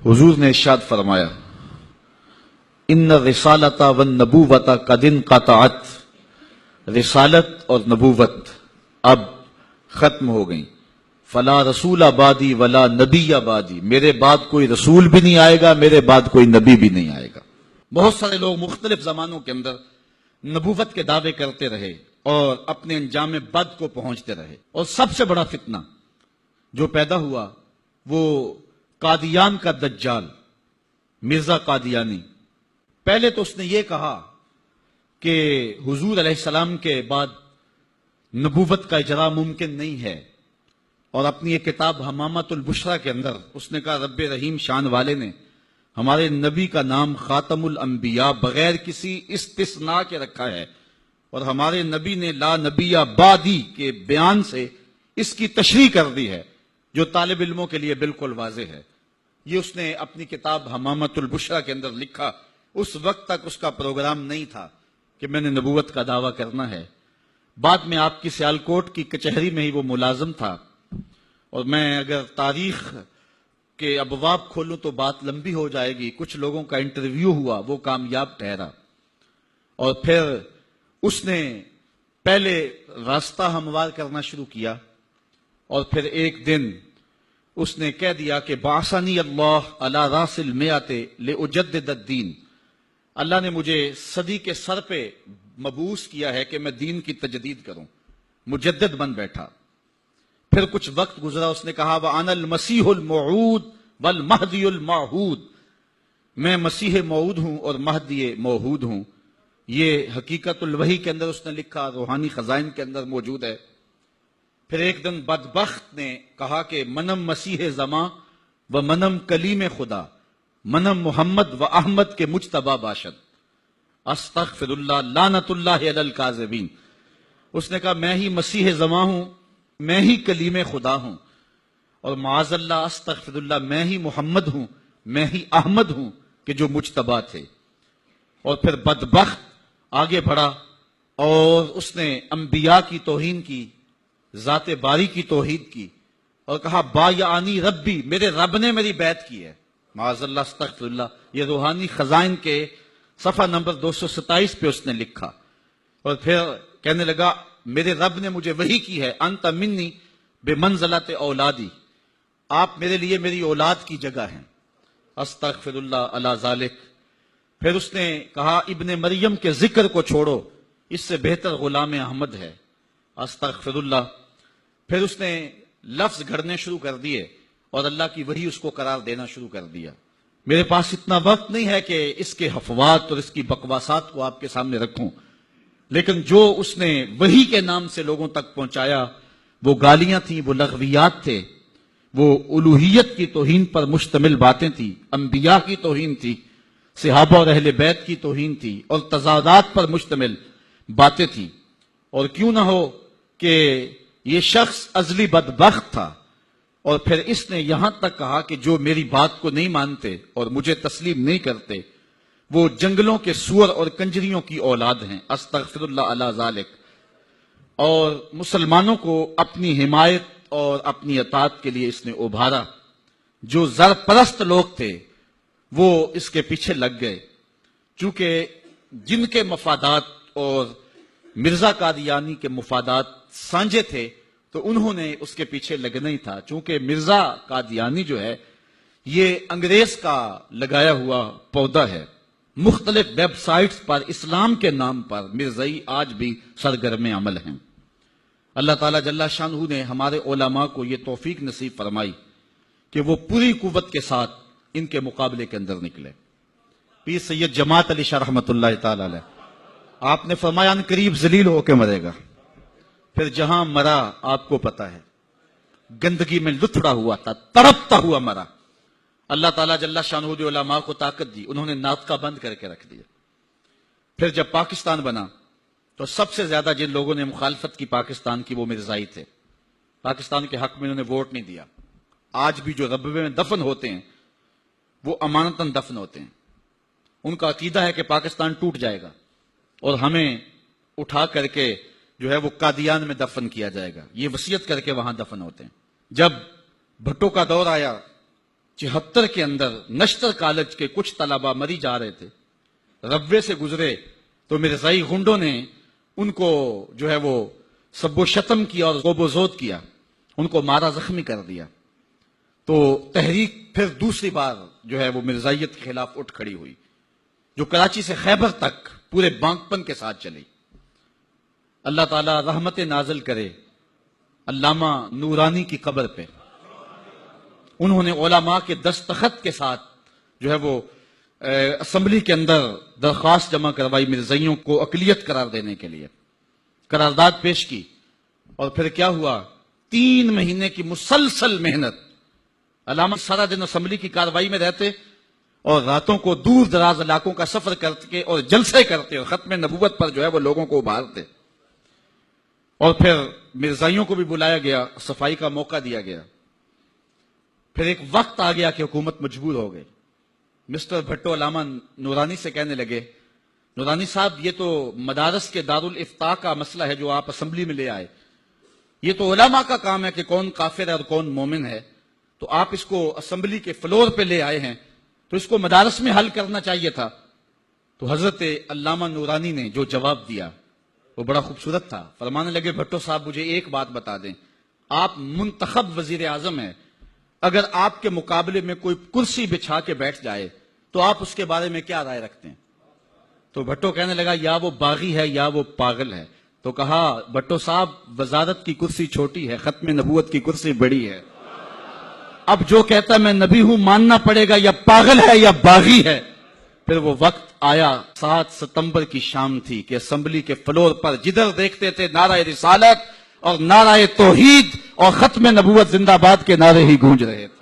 حضور نے ارشاد فرمایا ان الرسالۃ والنبوۃ قد انقطعت، رسالت اور نبوت اب ختم ہو گئیں، فلا رسول بعدی ولا نبی بعدی، میرے بعد کوئی رسول بھی نہیں آئے گا، میرے بعد کوئی نبی بھی نہیں آئے گا۔ بہت سارے لوگ مختلف زمانوں کے اندر نبوت کے دعوے کرتے رہے اور اپنے انجام بد کو پہنچتے رہے، اور سب سے بڑا فتنہ جو پیدا ہوا وہ قادیان کا دجال مرزا قادیانی۔ پہلے تو اس نے یہ کہا کہ حضور علیہ السلام کے بعد نبوت کا اجرا ممکن نہیں ہے، اور اپنی ایک کتاب حمامۃ البشریٰ کے اندر اس نے کہا رب رحیم شان والے نے ہمارے نبی کا نام خاتم الانبیاء بغیر کسی استثناء کے رکھا ہے، اور ہمارے نبی نے لا نبی بعدی کے بیان سے اس کی تشریح کر دی ہے، جو طالب علموں کے لیے بالکل واضح ہے۔ یہ اس نے اپنی کتاب حمامۃ البشریٰ کے اندر لکھا۔ اس وقت تک اس کا پروگرام نہیں تھا کہ میں نے نبوت کا دعویٰ کرنا ہے۔ بعد میں آپ کی سیالکوٹ کی کچہری میں ہی وہ ملازم تھا، اور میں اگر تاریخ کے ابواب کھولوں تو بات لمبی ہو جائے گی۔ کچھ لوگوں کا انٹرویو ہوا، وہ کامیاب ٹھہرا، اور پھر اس نے پہلے راستہ ہموار کرنا شروع کیا، اور پھر ایک دن اس نے کہہ دیا کہ بعثنی اللہ علی راس المئۃ لأجدد الدین، اللہ نے مجھے صدی کے سر پہ مبعوث کیا ہے کہ میں دین کی تجدید کروں، مجدد بن بیٹھا۔ پھر کچھ وقت گزرا، اس نے کہا وَأَنَا الْمَسِيحُ الْمَوْعُودُ وَالْمَهْدِيُ الْمَوْعُودُ، میں مسیح موعود ہوں اور مہدی موعود ہوں۔ یہ حقیقت الوحی کے اندر اس نے لکھا، روحانی خزائن کے اندر موجود ہے۔ پھر ایک دن بدبخت نے کہا کہ منم مسیح زماں و منم کلیم خدا، منم محمد و احمد کے مجتبی باشد، استغفر اللہ لعنت اللہ علی الکاذبین۔ اس نے کہا میں ہی مسیح زماں ہوں، میں ہی کلیم خدا ہوں، اور معاذ اللہ استغفر اللہ میں ہی محمد ہوں، میں ہی احمد ہوں کہ جو مجتبی تھے۔ اور پھر بدبخت آگے بڑھا اور اس نے انبیاء کی توہین کی، ذات باری کی توحید کی، اور کہا بایعنی ربی، میرے رب نے میری بیعت کی ہے، معاذ اللہ استغفر اللہ۔ یہ روحانی خزائن کے صفحہ نمبر 227 پہ اس نے لکھا، اور پھر کہنے لگا میرے رب نے مجھے وحی کی ہے، انت منی بمنزلت اولادی، آپ میرے لیے میری اولاد کی جگہ ہیں، استغفر اللہ علی ذالک۔ پھر اس نے کہا ابن مریم کے ذکر کو چھوڑو، اس سے بہتر غلام احمد ہے، استغفر اللہ۔ پھر اس نے لفظ گھڑنے شروع کر دیے اور اللہ کی وحی اس کو قرار دینا شروع کر دیا۔ میرے پاس اتنا وقت نہیں ہے کہ اس کے حفوات اور اس کی بکواسات کو آپ کے سامنے رکھوں، لیکن جو اس نے وحی کے نام سے لوگوں تک پہنچایا وہ گالیاں تھیں، وہ لغویات تھے، وہ الوہیت کی توہین پر مشتمل باتیں تھیں، انبیاء کی توہین تھی، صحابہ اور اہل بیت کی توہین تھی، اور تضادات پر مشتمل باتیں تھیں۔ اور کیوں نہ ہو کہ یہ شخص ازلی بدبخت تھا، اور پھر اس نے یہاں تک کہا کہ جو میری بات کو نہیں مانتے اور مجھے تسلیم نہیں کرتے وہ جنگلوں کے سور اور کنجریوں کی اولاد ہیں، استغفر اللہ علی ذالک۔ اور مسلمانوں کو اپنی حمایت اور اپنی اطاعت کے لیے اس نے ابھارا۔ جو زر پرست لوگ تھے وہ اس کے پیچھے لگ گئے، چونکہ جن کے مفادات اور مرزا قادیانی کے مفادات سانجے تھے تو انہوں نے اس کے پیچھے لگنا ہی تھا، چونکہ مرزا قادیانی جو ہے یہ انگریز کا لگایا ہوا پودا ہے۔ مختلف ویب سائٹس پر اسلام کے نام پر مرزائی آج بھی سرگرم عمل ہیں۔ اللہ تعالیٰ جل شانہ نے ہمارے علماء کو یہ توفیق نصیب فرمائی کہ وہ پوری قوت کے ساتھ ان کے مقابلے کے اندر نکلے۔ پیر سید جماعت علی شاہ رحمۃ اللہ تعالی علیہ، آپ نے فرمایا ان قریب ذلیل ہو کے مرے گا۔ پھر جہاں مرا آپ کو پتا ہے، گندگی میں لتھڑا ہوا تھا، تڑپتا ہوا مرا۔ اللہ تعالیٰ جل شانہ نے علماء کو طاقت دی، انہوں نے ناطقہ بند کر کے رکھ دیا۔ پھر جب پاکستان بنا تو سب سے زیادہ جن لوگوں نے مخالفت کی پاکستان کی وہ مرزائی تھے۔ پاکستان کے حق میں انہوں نے ووٹ نہیں دیا۔ آج بھی جو ربوے میں دفن ہوتے ہیں وہ امانتاً دفن ہوتے ہیں۔ ان کا عقیدہ ہے کہ پاکستان ٹوٹ جائے گا اور ہمیں اٹھا کر کے جو ہے وہ قادیان میں دفن کیا جائے گا، یہ وصیت کر کے وہاں دفن ہوتے ہیں۔ جب بھٹو کا دور آیا 74 کے اندر نشتر کالج کے کچھ طلبہ مری جا رہے تھے، ربوے سے گزرے تو مرزائی غنڈوں نے ان کو جو ہے وہ سب و شتم کیا اور غوب و زود کیا، ان کو مارا، زخمی کر دیا۔ تو تحریک پھر دوسری بار جو ہے وہ مرزائیت کے خلاف اٹھ کھڑی ہوئی، جو کراچی سے خیبر تک پورے بانکپن کے ساتھ چلی۔ اللہ تعالیٰ رحمت نازل کرے علامہ نورانی کی قبر پہ۔ انہوں نے علماء کے دستخط کے ساتھ جو ہے وہ اسمبلی کے اندر درخواست جمع کروائی مرزائیوں کو اقلیت قرار دینے کے لیے، قرارداد پیش کی، اور پھر کیا ہوا، 3 مہینے کی مسلسل محنت۔ علامہ سارا دن اسمبلی کی کارروائی میں رہتے اور راتوں کو دور دراز علاقوں کا سفر کرتے اور جلسے کرتے اور ختم نبوت پر جو ہے وہ لوگوں کو ابھارتے، اور پھر مرزائیوں کو بھی بلایا گیا، صفائی کا موقع دیا گیا۔ پھر ایک وقت آ گیا کہ حکومت مجبور ہو گئی۔ مسٹر بھٹو علامہ نورانی سے کہنے لگے، نورانی صاحب یہ تو مدارس کے دارالفتاء کا مسئلہ ہے جو آپ اسمبلی میں لے آئے، یہ تو علماء کا کام ہے کہ کون کافر ہے اور کون مومن ہے، تو آپ اس کو اسمبلی کے فلور پہ لے آئے ہیں تو اس کو مدارس میں حل کرنا چاہیے تھا۔ تو حضرت علامہ نورانی نے جو جواب دیا وہ بڑا خوبصورت تھا۔ فرمانے لگے، بھٹو صاحب مجھے ایک بات بتا دیں، آپ منتخب وزیر اعظم ہیں، اگر آپ کے مقابلے میں کوئی کرسی بچھا کے بیٹھ جائے تو آپ اس کے بارے میں کیا رائے رکھتے ہیں؟ تو بھٹو کہنے لگا، یا وہ باغی ہے یا وہ پاگل ہے۔ تو کہا، بھٹو صاحب وزارت کی کرسی چھوٹی ہے، ختم نبوت کی کرسی بڑی ہے، اب جو کہتا ہے میں نبی ہوں ماننا پڑے گا، یا پاگل ہے یا باغی ہے۔ پھر وہ وقت آیا، 7 ستمبر کی شام تھی کہ اسمبلی کے فلور پر جدھر دیکھتے تھے نعرہ رسالت اور نعرہ توحید اور ختم نبوت زندہ باد کے نعرے ہی گونج رہے تھے۔